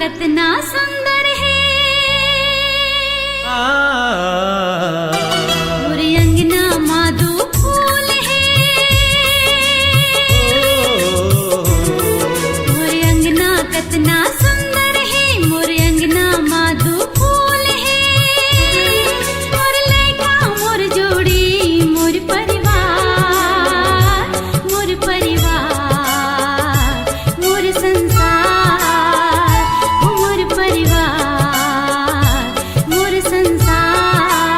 कितना सुंदर है मोरे अंगना माधु फूल है मोरे अंगना कितना सुंदर है मोरे अंगना माधु फूल है मोर लड़का मोर जोड़ी मोर परिवार मोर संसार मोर संसार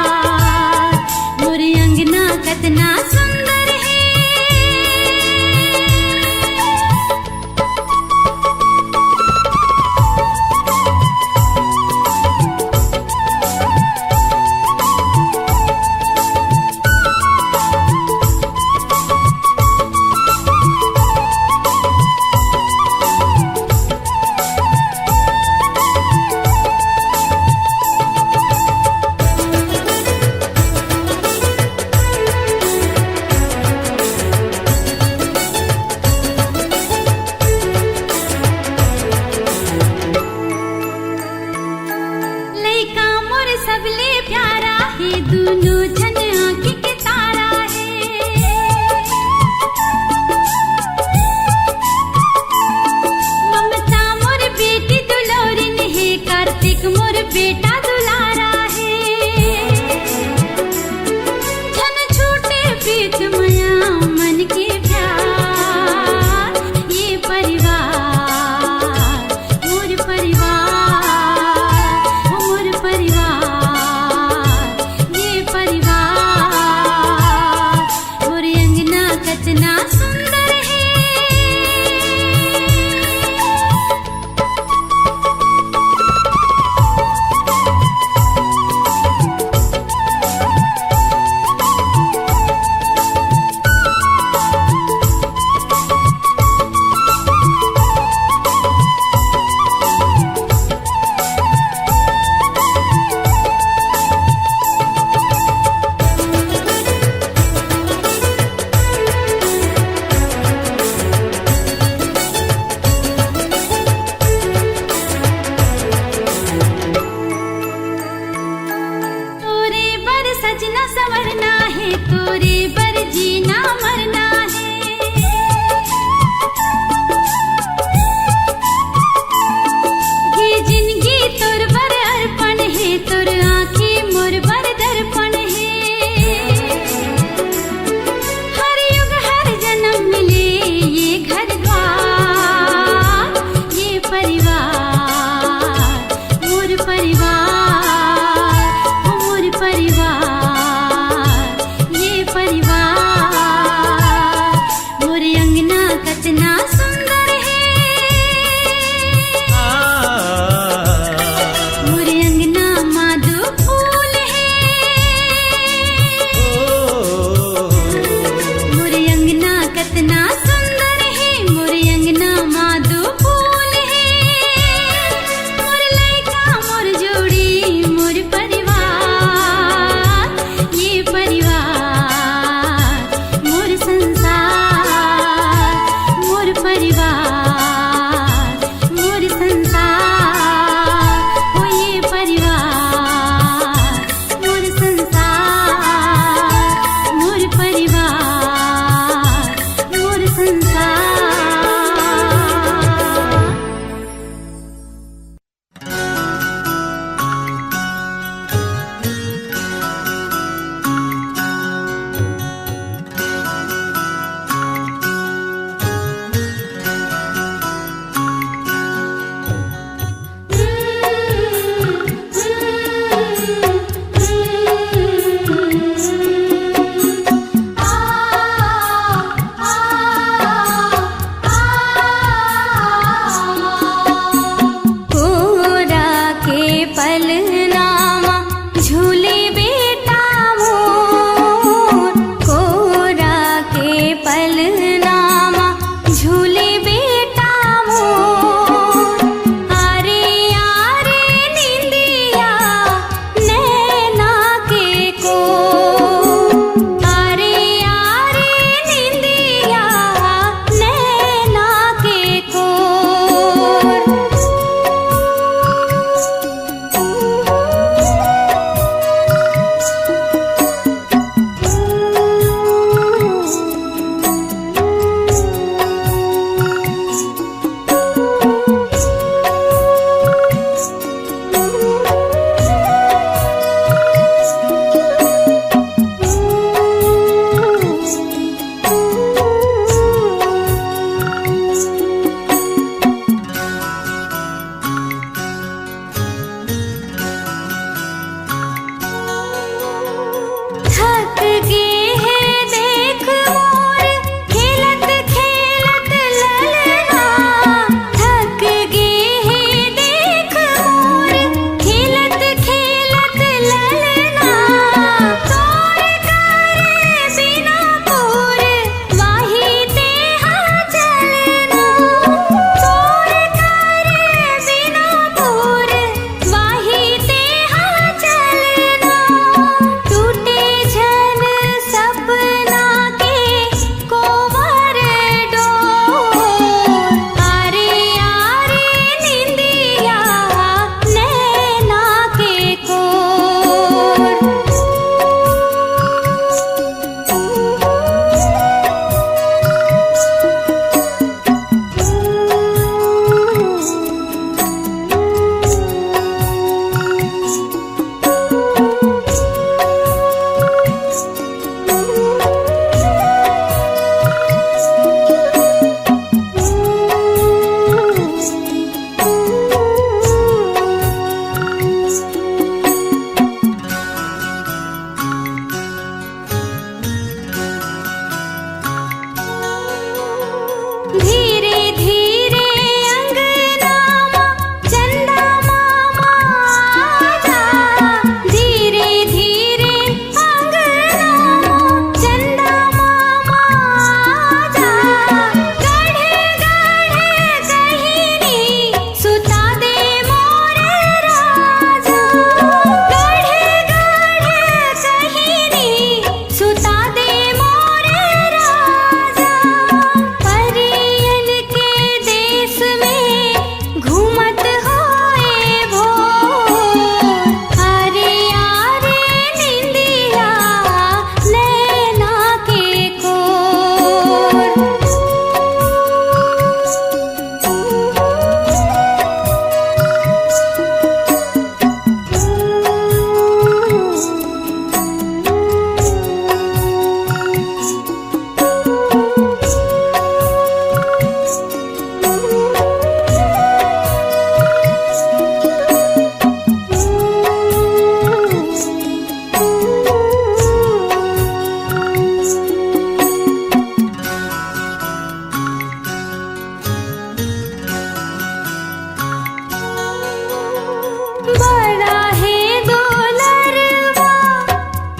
बड़ा है दुलरवा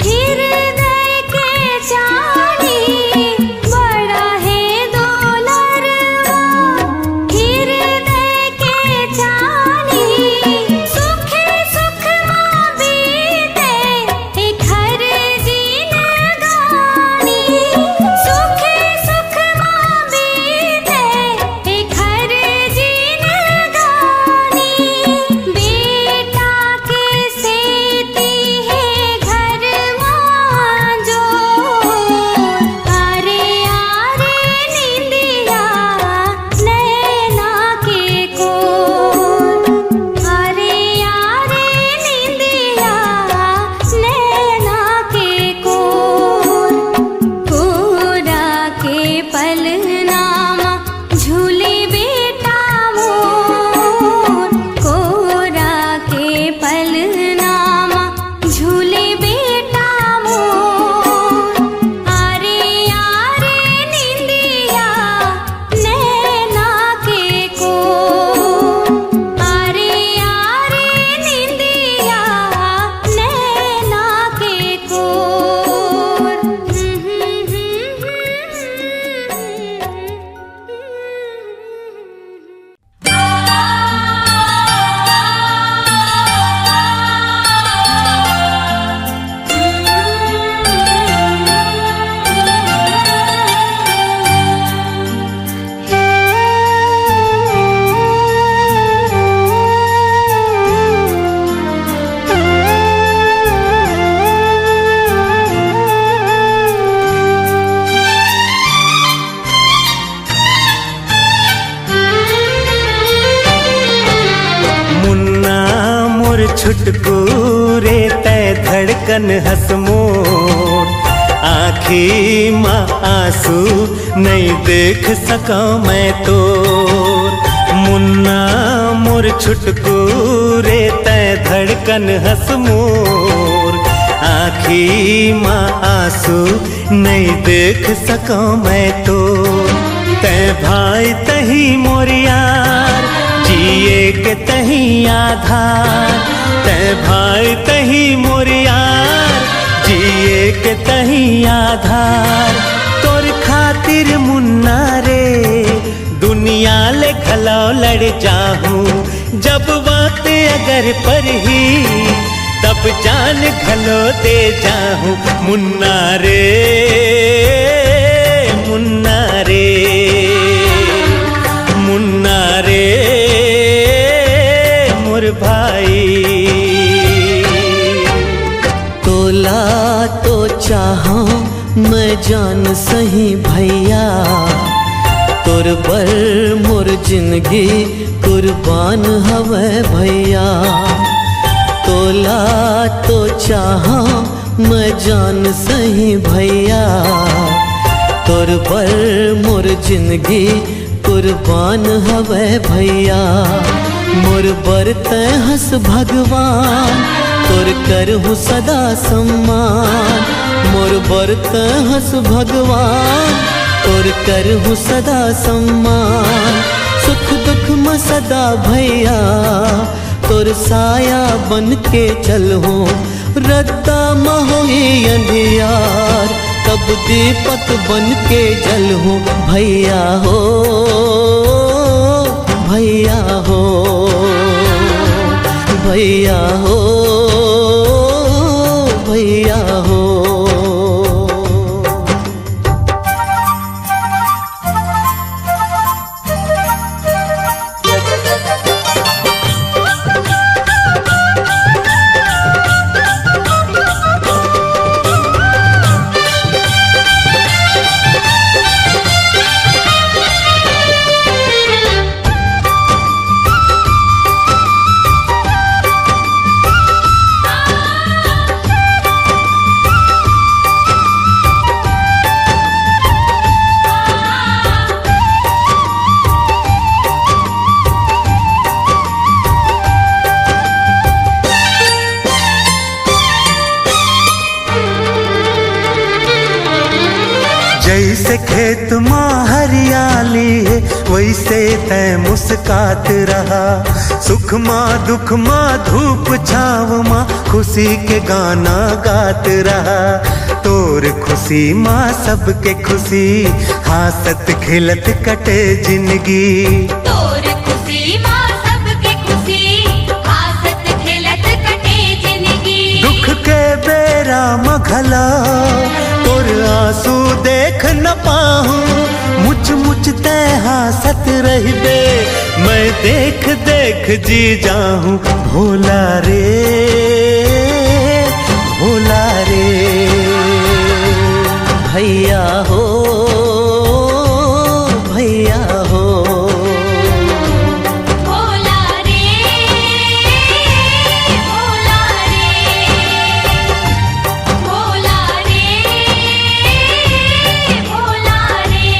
हृदय के जानी, बड़ा है दुलरवा हृदय के जानी। सुखे सुख माँ बीते एक हर जिंदगानी, सुखे सुख माँ बीते एक हर जिंदगानी। बेटा के सेती है घर माँ जो, आरे आरे निंदिया नैना के कोर, आरे आरे निंदिया नैना के कोर। कोरा के पलनामा झूले बेटा मोर, कोरा के पलनामा झूले बेटा मोर। आरे आरे निंदिया नैना के कोर, आरे आरे निंदिया नैना के कोर। मुन्ना मोर छुटकू रे तय धड़कन हंस मोर, आँखी माँ आंसू नहीं देख सका मैं तोर। मुन्ना मोर छुटकू रे तय धड़कन हंस मोर, आँखी माँ आंसू नहीं देख सका मैं तोर। तय भाई तही मोर यार जिए के तही आधार, तय भाई तही मोर यार जिए के तही आधार। तोर खातिर मुन्ना रे दुनिया ले खलो लड़ जाहूँ, जब बात अगर पर ही तब जान खलो दे जाहूँ। मुन्ना रे मुन्ना रे मुन्ना रे मोर भाई। तोला तो चाहा मैं जान सही भैया, तोर पर मोर जिंदगी कुर्बान हवे भैया। तोला तो चाहा मैं जान सही भैया, तोर पर मोर जिंदगी कुर्बान हवे भैया। मोर बरते हंस भगवान तोर करहूँ सदा सम्मान, मोर बरते हंस भगवान तोर करहूँ सदा सम्मान। सुख दुख में सदा भैया तोर साया बन के चलहूँ, रद्दा महोई अंधियार तब दीपक बन के जलहूँ। भैया हो भैया हो भैया हो भैया हो। जैसे खेत माँ हरियाली है ओई से तय मुस्कात रहा। सुख माँ दुख माँ धूप छाव माँ खुशी के गाना गात रहा। तोर खुशी माँ सबके खुशी, हासत खिलत कटे जिंदगी। तोर खुशी माँ सबके खुशी, हासत खिलत कटे जिंदगी। दुख के बेरा मघला तोर आंसू देख न पाहूं, मुझ मुझ ते हासत रहबे मैं देख देख जी जाऊं। भोला रे भोला रे भैया हो भैया हो। भोला रे भोला रे भोला रे भोला रे।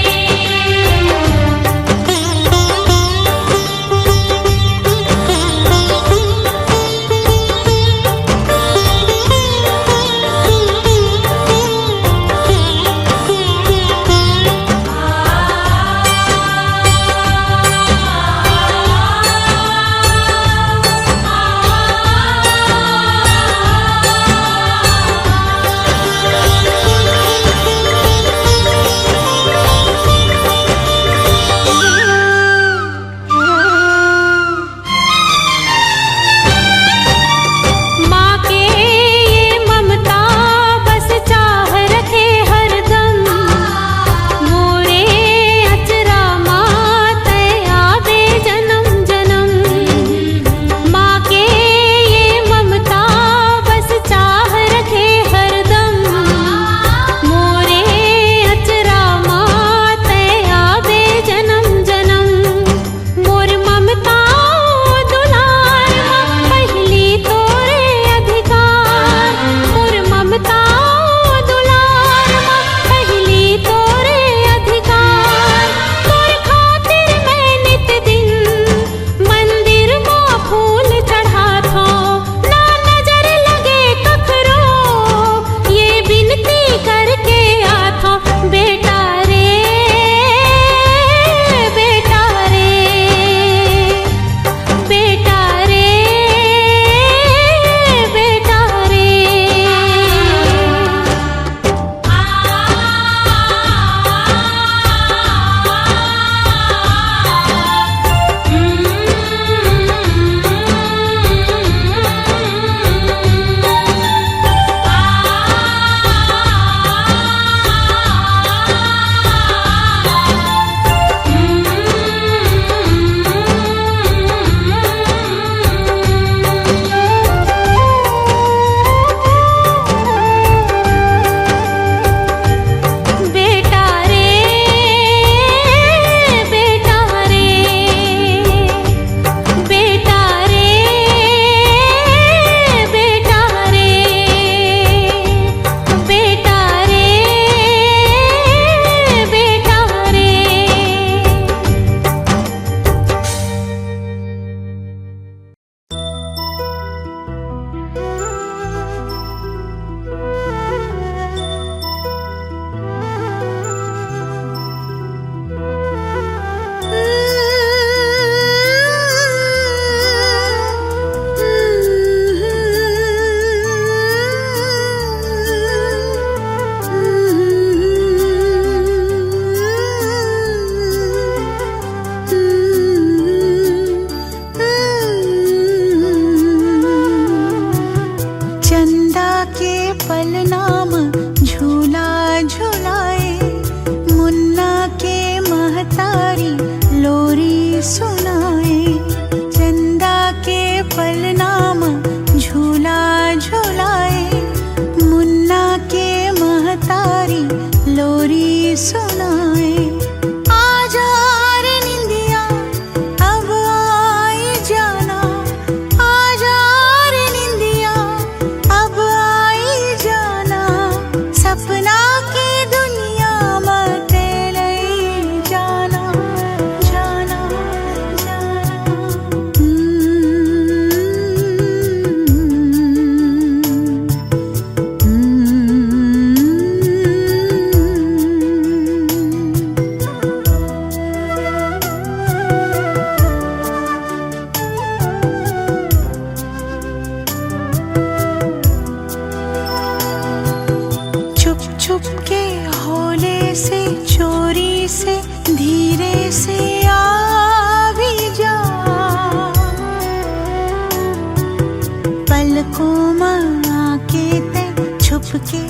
पलकों में आके ते छुप के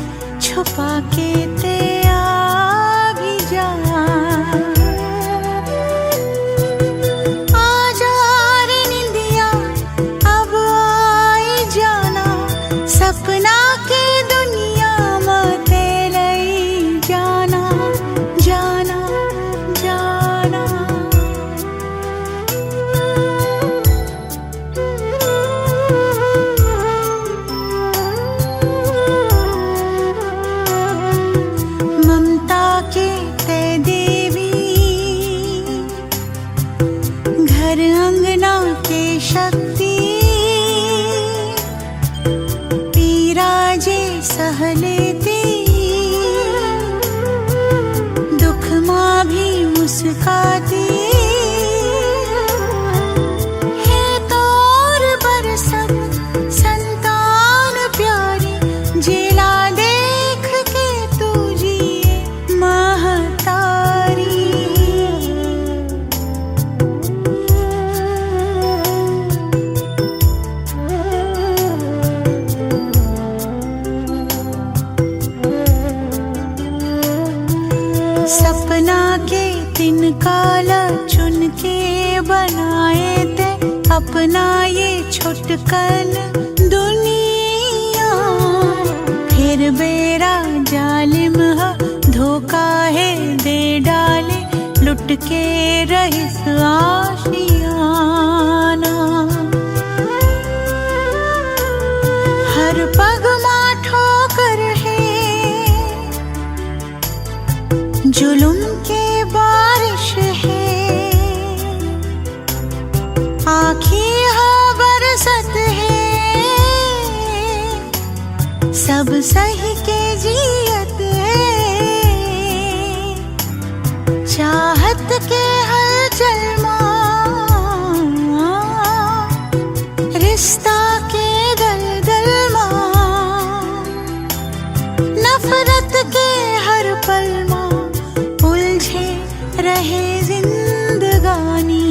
छुपा के ते आ भी जा। आजा रे निंदिया अब आई जाना, सपना के दुनिया में ते लई जाना जाना जाना। ममता के ते देवी, घर अंगना के शक्ति, पीरा जे सह लेती, दुख माँ भी मुस्काती है। तोर बरसत संतान प्यारी, जिला देख के तू जिए महतारी। सपना के तिनकाला चुन के बनाए ते अपना ये छुटकन दुनिया। फिर बेरा जालिम है, धोखा है दे डाले, लुट के रहिस आशियाना। हर पग माँ ठोकर है, जुलुम के बारिश है, आँखी है बरसत है, सब सही के जियत है। चाहत के हलचल माँ, रिश्ता के दलदल माँ, नफरत के हर पल माँ उलझे रहे जिंदगानी।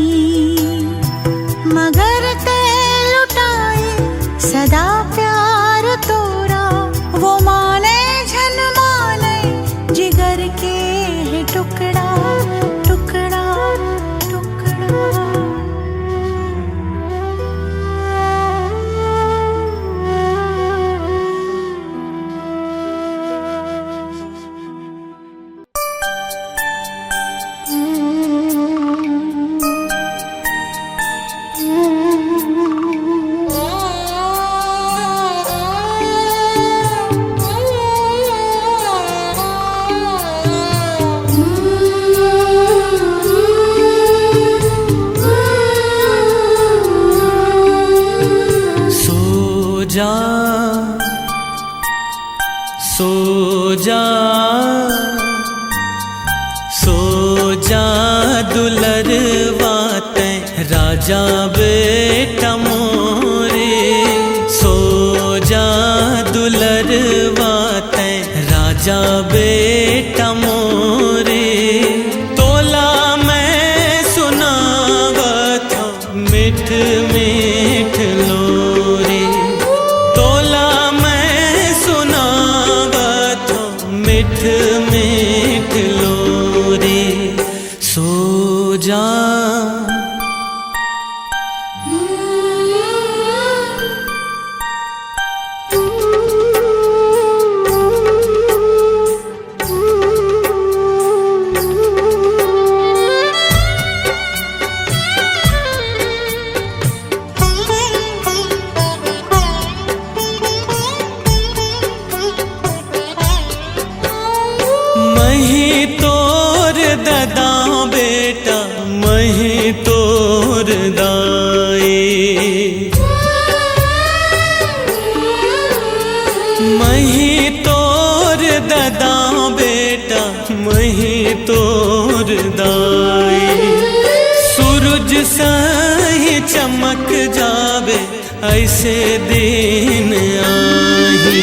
मगर ते लुटाए सदा प्यार तोरा, वो माने झन माने जिगर के है टुकड़ा टुकड़ा टुकड़ा। सो जा सो जा दुलरवा तैं राजा बेटा मोरे। सो जा दुलरवा तैं राजा बेटा मोरे। तोला मैं सुनावत मिठ मिठ लोरे। तोला मैं सुनावत मिठ मिठ लोरे। सो जा मही तोर ददा बेटा मही तोर दाए। मही तोर ददा बेटा मही तोर दाए। सूरज सही चमक जावे ऐसे दिन आही।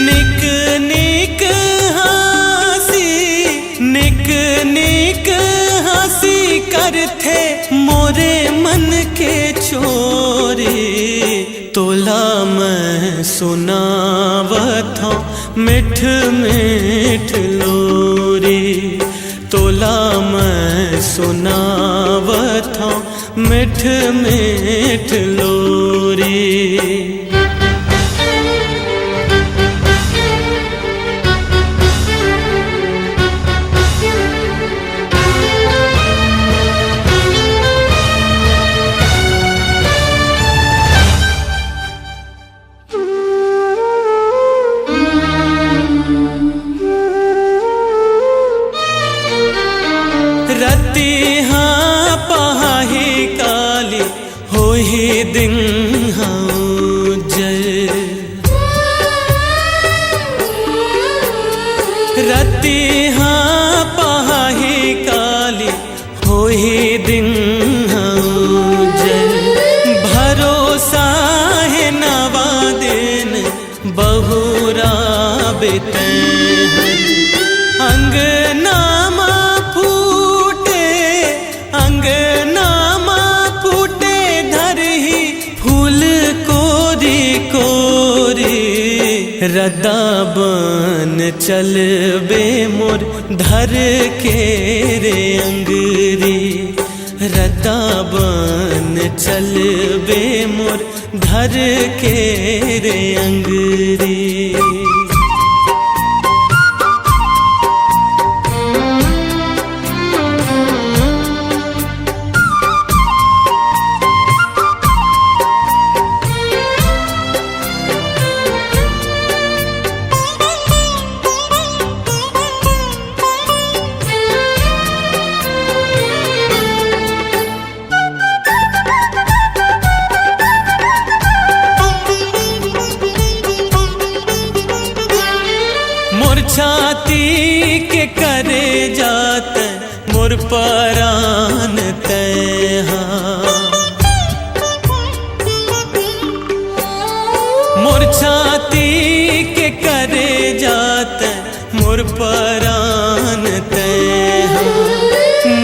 निक निक निक निक हंसी करथे मोरे मन के छोरे। तोला मैं सुनावत हूँ मिठ मिठ लोरी, तोला मैं सुनावत हूँ मिठ मिठ लोरी। रती हाँ पहाही काली हो ही दिन हाँ जय, रती हाँ पहाही काली हो ही दिन हाँ जय। भरोसा है नवा दिन बहुरा बेते अंगना रदा बन चल बे मोर धर के रे अंगरी, रदा बन चल बे मोर धर के रे अंगरी। मोर छाती के करे जात मोर परान तैहा, मोर छाती के करे जात मोर परान तैहा।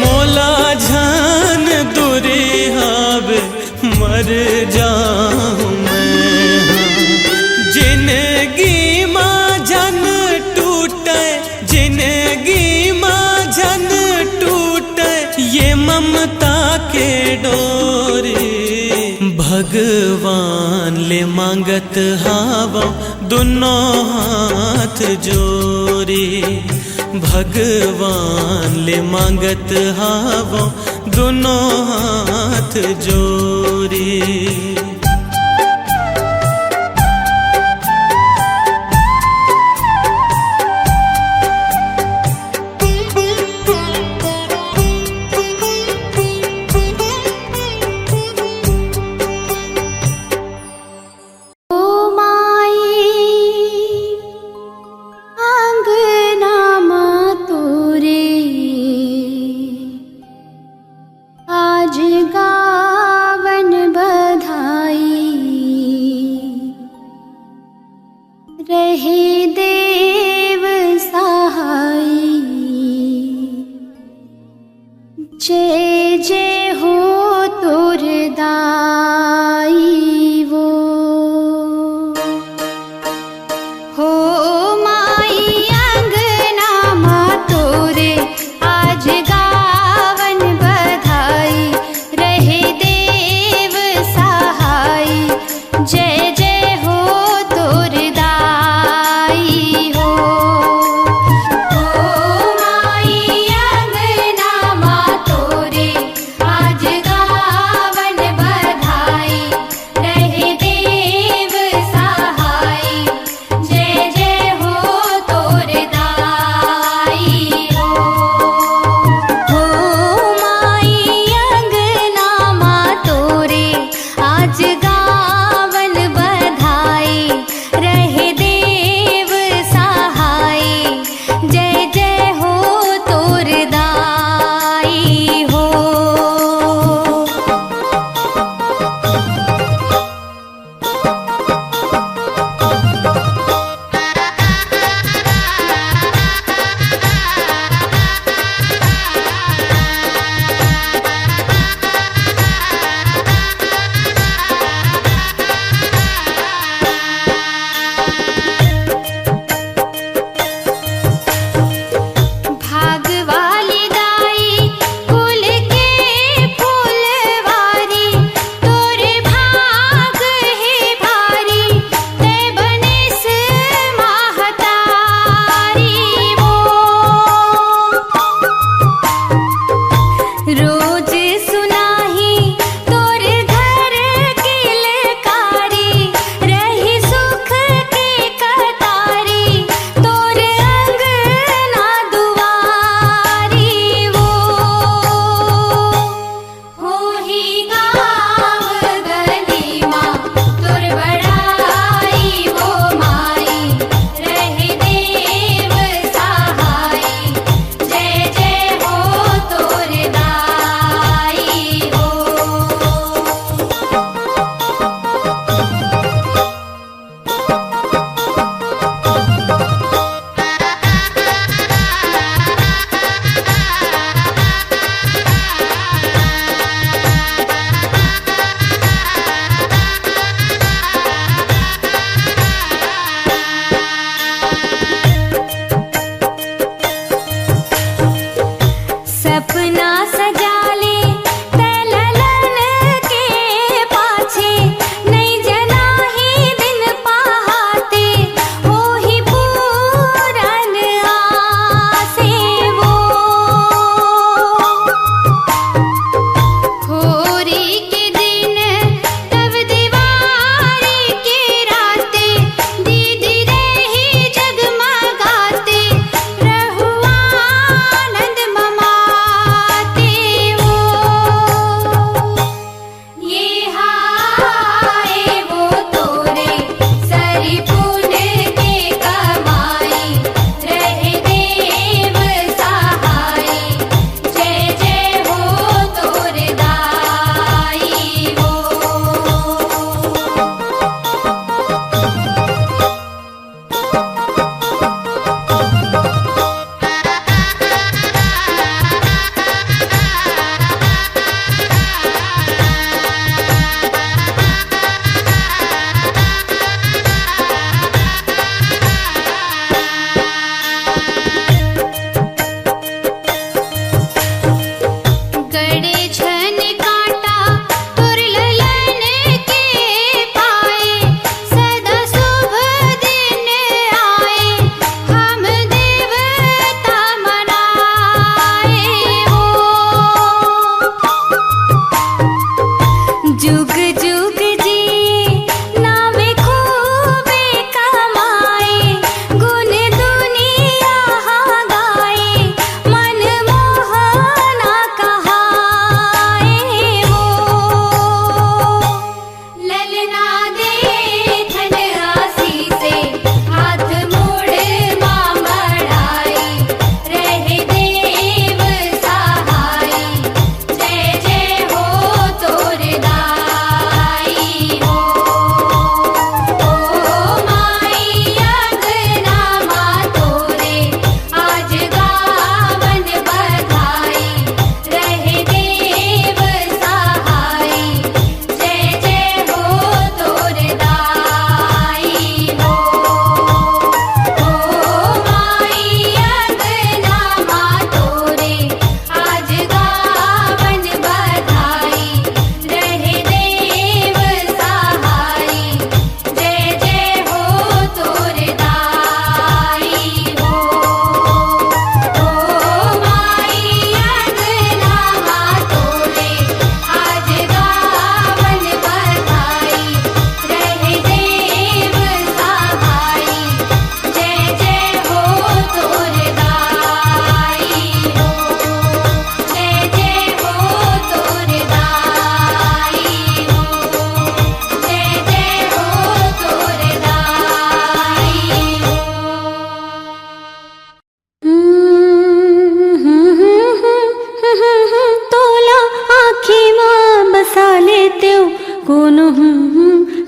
मोला झन दूरी हाब मर जाऊं मैं, जिंदगी माँ जन जिंदगी माँ जन टूटे ये ममता के डोरी। भगवान ले मांगत हावा दोनों हाथ जोरी, भगवान ले मांगत हावा दोनों हाथ जोरी। आज गावन बधा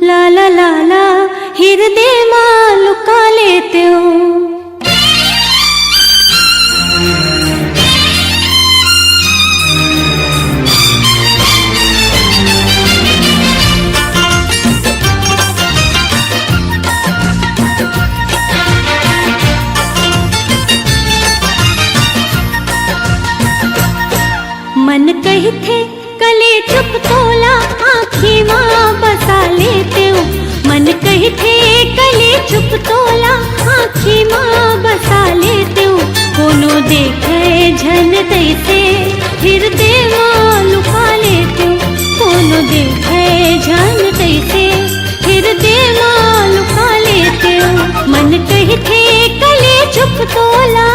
ला ला ला ला हृदय मां लुका लेते हो। मन कही थे कले चुप तोला आँखी माँ बसा लेते हो। मन कही थे कले चुप तोला आँखी माँ बसा लेते हो। कोनो देखे झन तैसे हृदय माँ लुका लेते हो। कोनो देखे झन तैसे हृदय माँ लुका लेते हो। मन कही थे कले चुप तोला।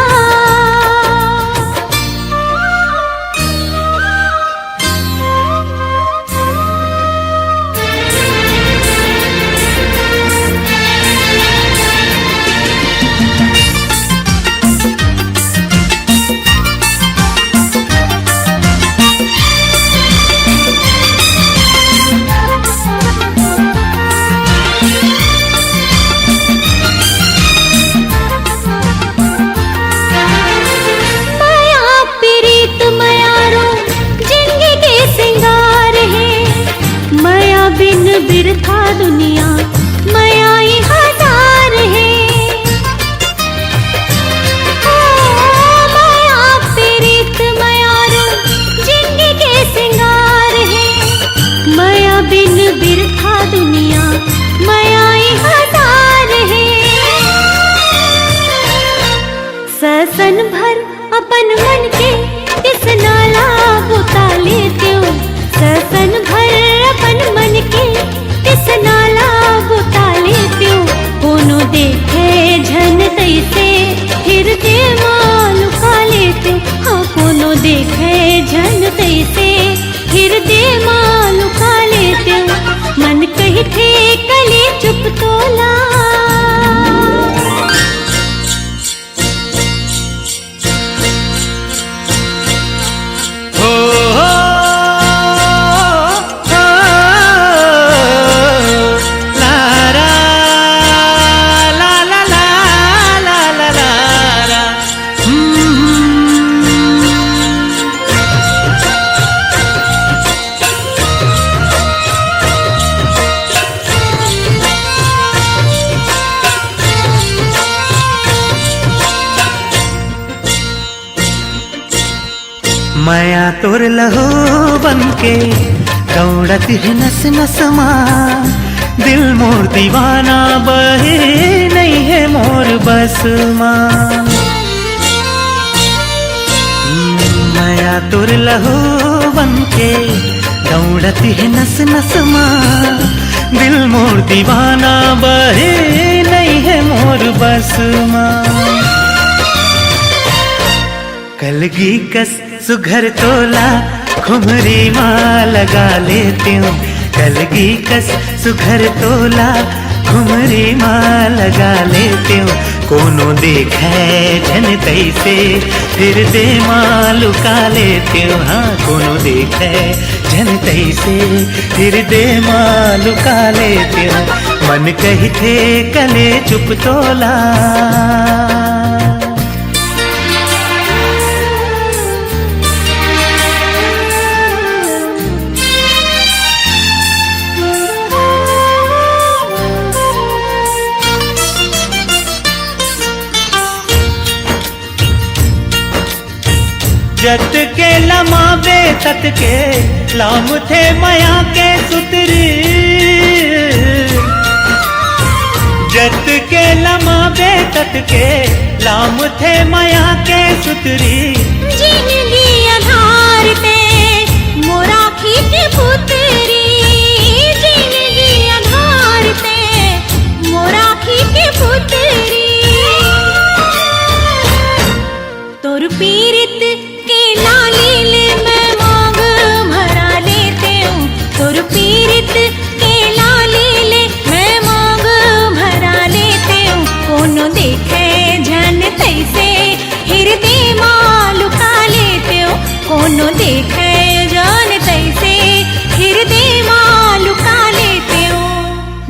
बिरथा दुनिया मयाई हजार है। माया पीड़ित मयारो जिंदगी के सिंगार है। माया बिन बिरथा दुनिया मयाई हजार है। ससन भर अपन मन के इस नाला बुता लेते हो। ससन भर अपन मन के इस नाला बुता लेते हो। कोनो देखे झन तैसे हृदय मां लुका लेते हो। हाँ कोनो देखे झन तैसे हृदय मां लुका लेते हो। मन कही थे कले चुप तोला। माया तोर लहो बनके दौड़ती है नस नस माँ। दिल मोर दीवाना बहे नहीं है मोर बस माँ। माया तोर लहो बनके दौड़ती है नस नस माँ। दिल मोर दीवाना बहे नहीं है मोर बस माँ। कलगी कस सुघर तोला खुमरी माँ लगा लेती हूँ। कलगी कस सुघर तोला खुमरी माँ लगा लेती हूँ। कोनो देखे झन तैसे हृदय माँ लुका लेती हूँ। हाँ कोनो देखे झन तैसे हृदय माँ लुका लेती हूँ। मन कही थे कले चुप तोला। जत के लमावे तत के लाम थे माया के सुतरी। जत के लमावे तत के लाम थे माया के सुतरी। जिंदगी आधार पे मोरा खींच पुतरी। जिंदगी आधार पे मोरा खींच पुतरी। तोर पीरित मैं मांग भरा लेते हूँ। तोर पीरित के लालीले मैं मांग भरा लेते हूँ। कोनो देखे झन तैसे हृदय माँ लुका लेते हो। कोनो देखे झन तैसे हृदय माँ लुका लेते हो।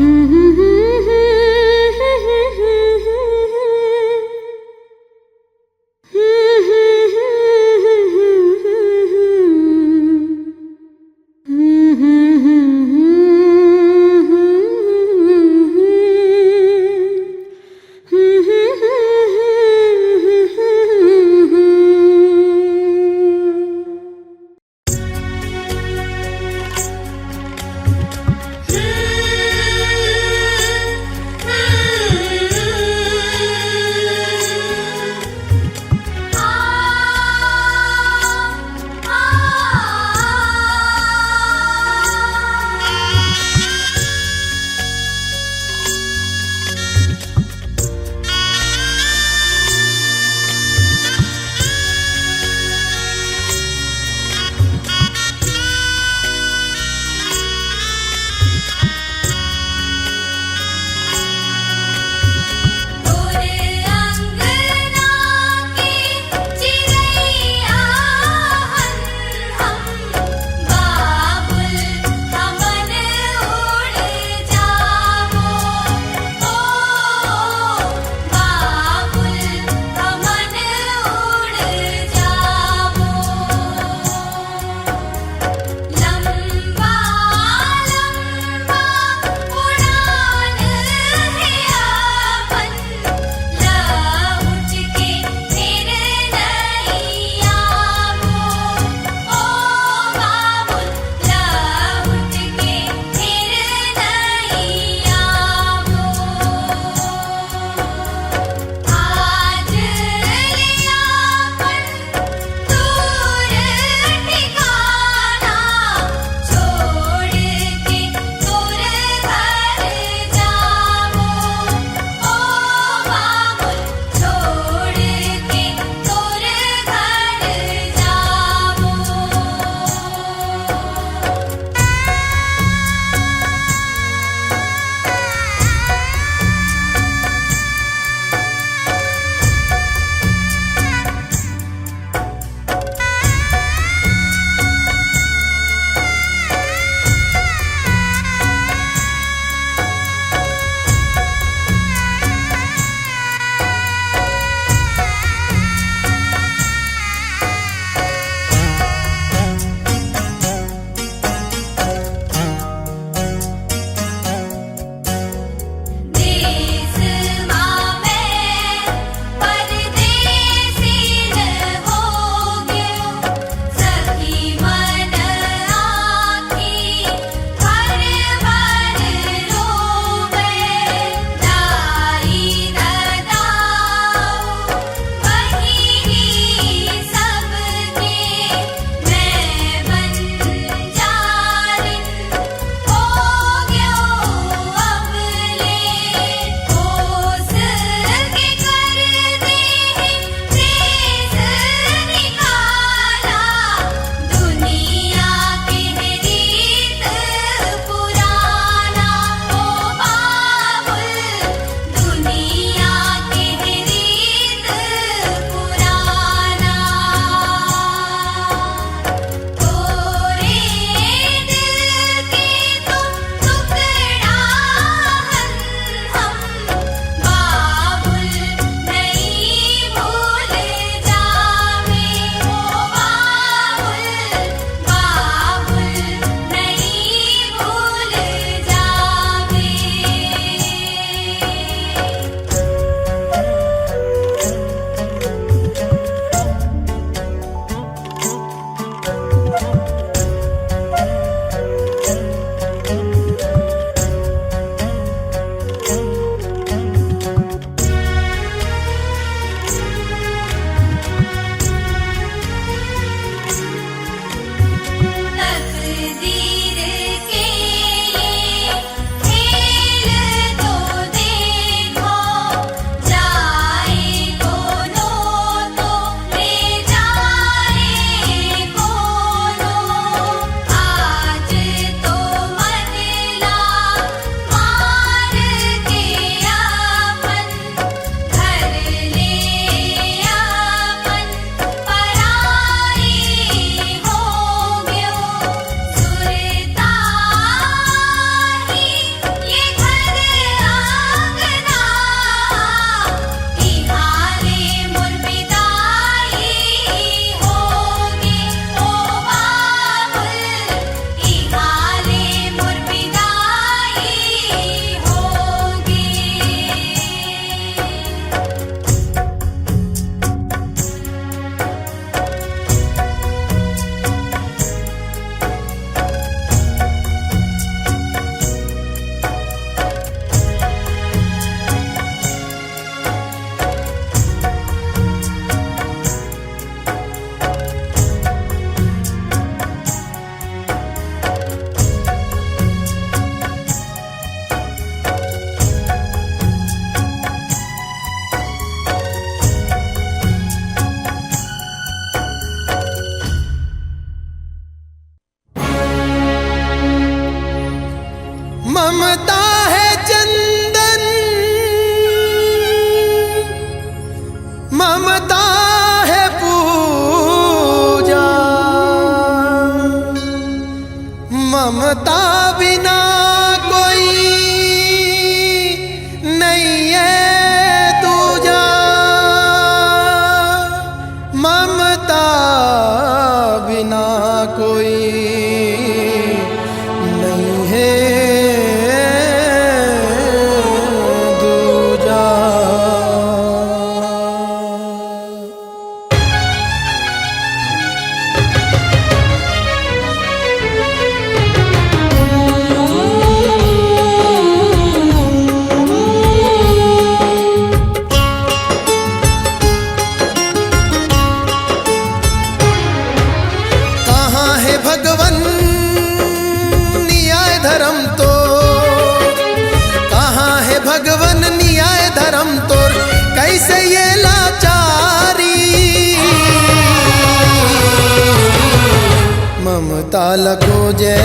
खोजे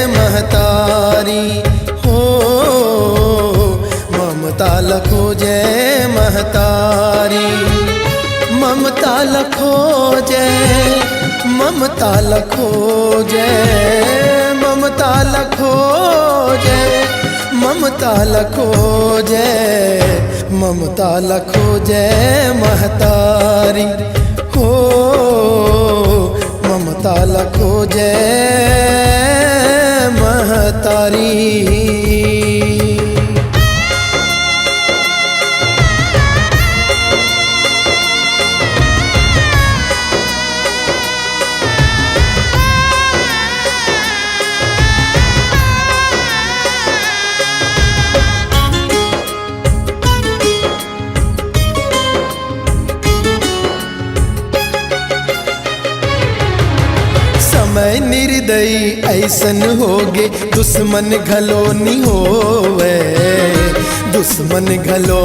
महतारी हो, ममता खोजे महतारी, ममता खोजे, ममता खोजे, ममता खोजे, ममता खोजे, ममता खोजे महतारी हो, ममता खोजे महतारी। समय निर्दयी ऐसन होगे, दुश्मन घलो नहीं होवे, दुश्मन घलो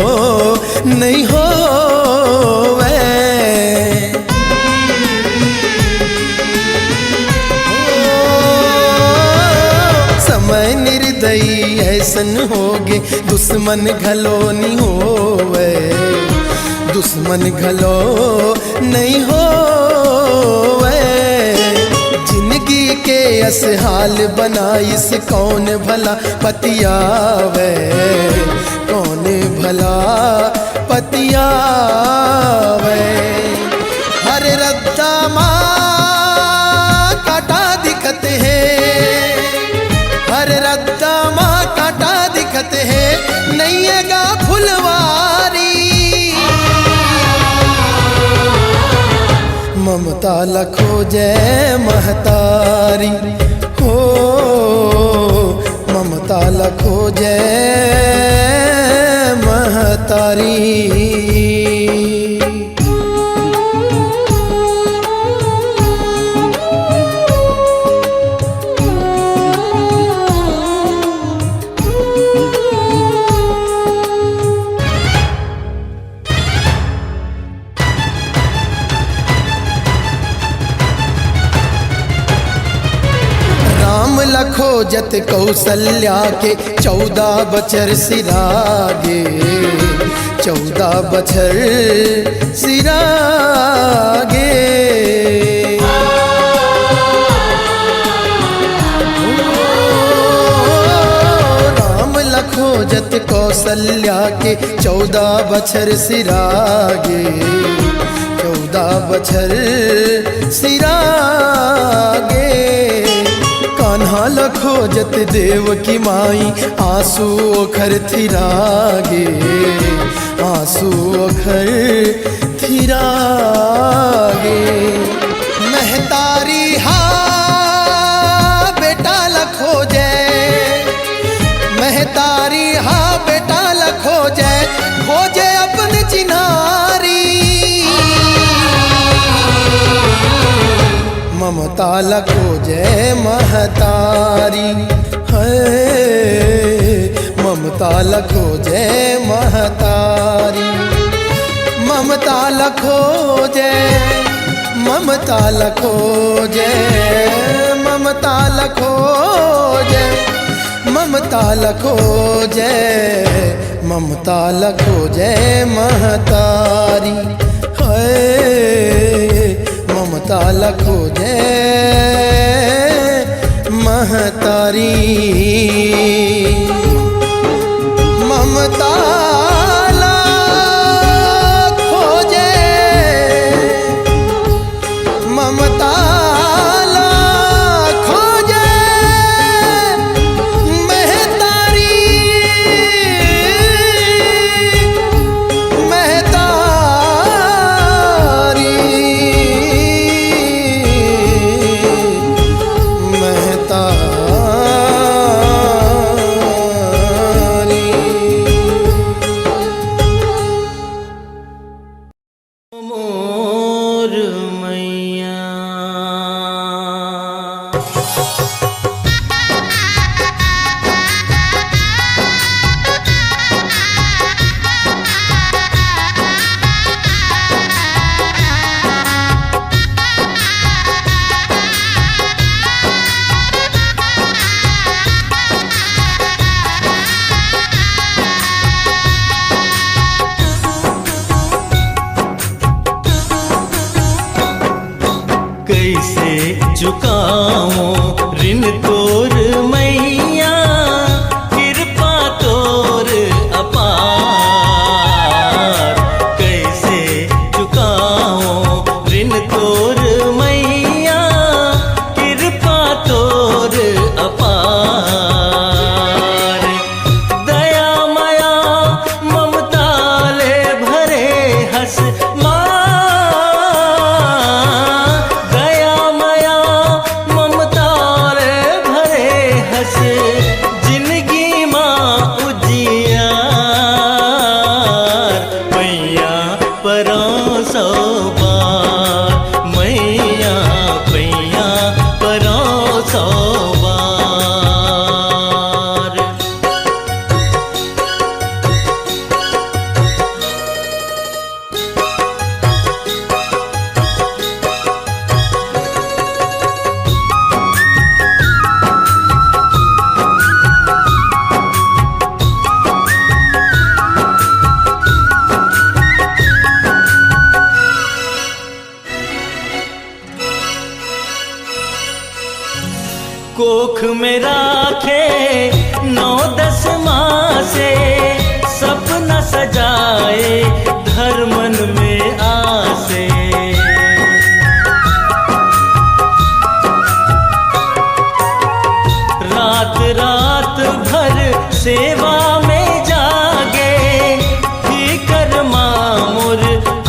नहीं होवे। समय निर्दयी ऐसन होगे, दुश्मन घलो नहीं होवे, दुश्मन घलो नहीं होवे। जिंदगी के असहाल बनाइस कौन भला पतियावे, कौन भला पतियावे। हर रद्दा माँ काटा दिखत है, हर रद्दा माँ काटा दिखत है, नैयेगा फुलवारी। ममता खोजे महतारी हो, ममता खोजे महतारी। खोजत कौशल्या के 14 बछर सिरागे, 14 बछर सिरागे। राम खोजत कौशल्या के 14 बछर सिरागे, 14 बछर सिरागे। कान्हा खोजत देव की माई, आंसू ओखर थिरागे, आंसू ओखर थिरागे। महतारी हा बेटा खोजे, महतारी हा बेटा खोजे, खोजे अपन चिन्हारी। ममता खोजे महतारी है, ममता खोजे महतारी, ममता खोजे, ममता खोजे, ममता खोजे, ममता खोजे, ममता खोजे महतारी है, ममता खोजे महतारी। ममता खोजे, ममता खोजे महतारी, महतारी। चुकाओ ऋण तोर मैया, कृपा तोर अपार। कैसे चुकाओ ऋण तोर मैया, कृपा तोर अपार। दया माया ममता ले भरे हंस जिंदगी माँ उजियार। मैया परोसो बार, मैया पैया परोसो बार। कोख में राखे 9-10 मासे, सपना सजाए धर्मन में आसे। रात रात भर सेवा में जागे, फिकर मामुर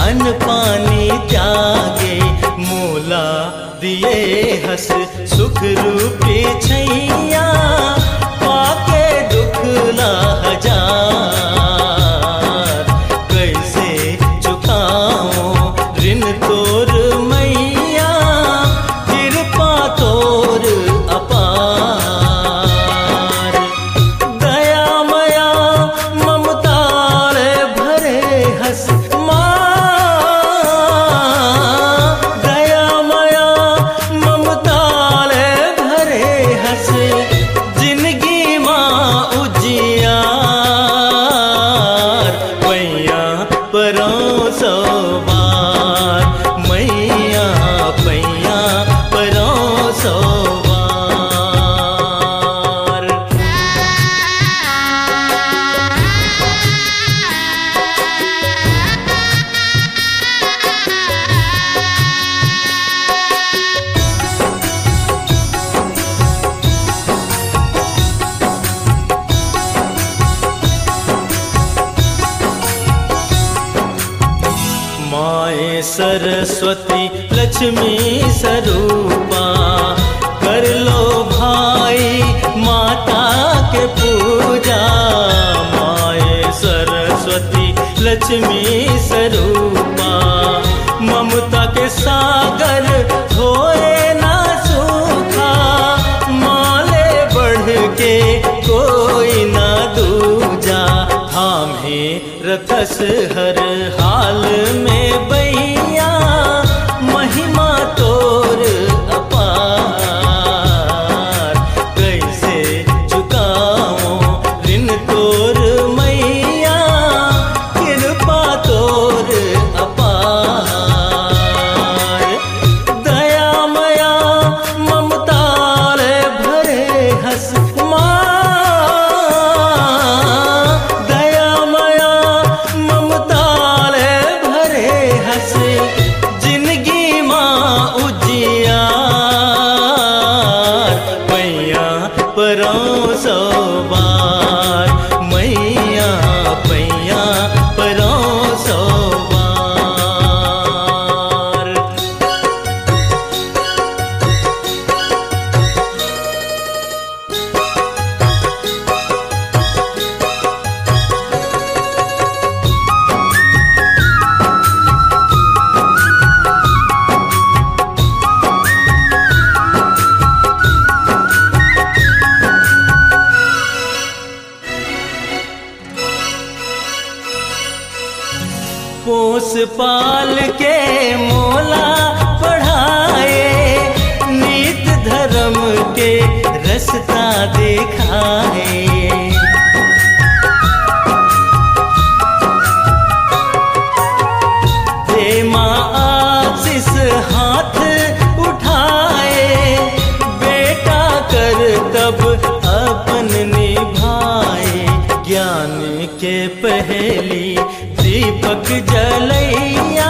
अन्न पानी त्यागे। मोला दिए हंस सुख रूपी छैया, पाके दुख ला हजार। कैसे चुकाओ ऋण तोर मैया, कृपा तोर अपार। दया माया ममता ले भरे हंस जिंदगी माँ उजियार। मैया परोसो बार, मैया पैया परोसो बार। माए सरस्वती लक्ष्मी स्वरूपा, कर लो भाई माता के पूजा। माए सरस्वती लक्ष्मी स्वरूपा, ममता के सागर होए ना सूखा। माले बढ़ के कोई ना दूजा, थामे रथस हर हाल में बैया। महिमा तोर अपार, कैसे चुकाओ ऋण तोर मैया, कृपा तोर अपार। दया माया ममता ले भरे हंस जिंदगी माँ उजियार। मैया परोसो बार, मैया पैया परोसो बार। पोस पाल के मोला पढ़ाए, नीत धर्म के रास्ता दिखाए। दे माँ आशीष हाथ उठाए, ज्ञान के पहेली दीपक जलैया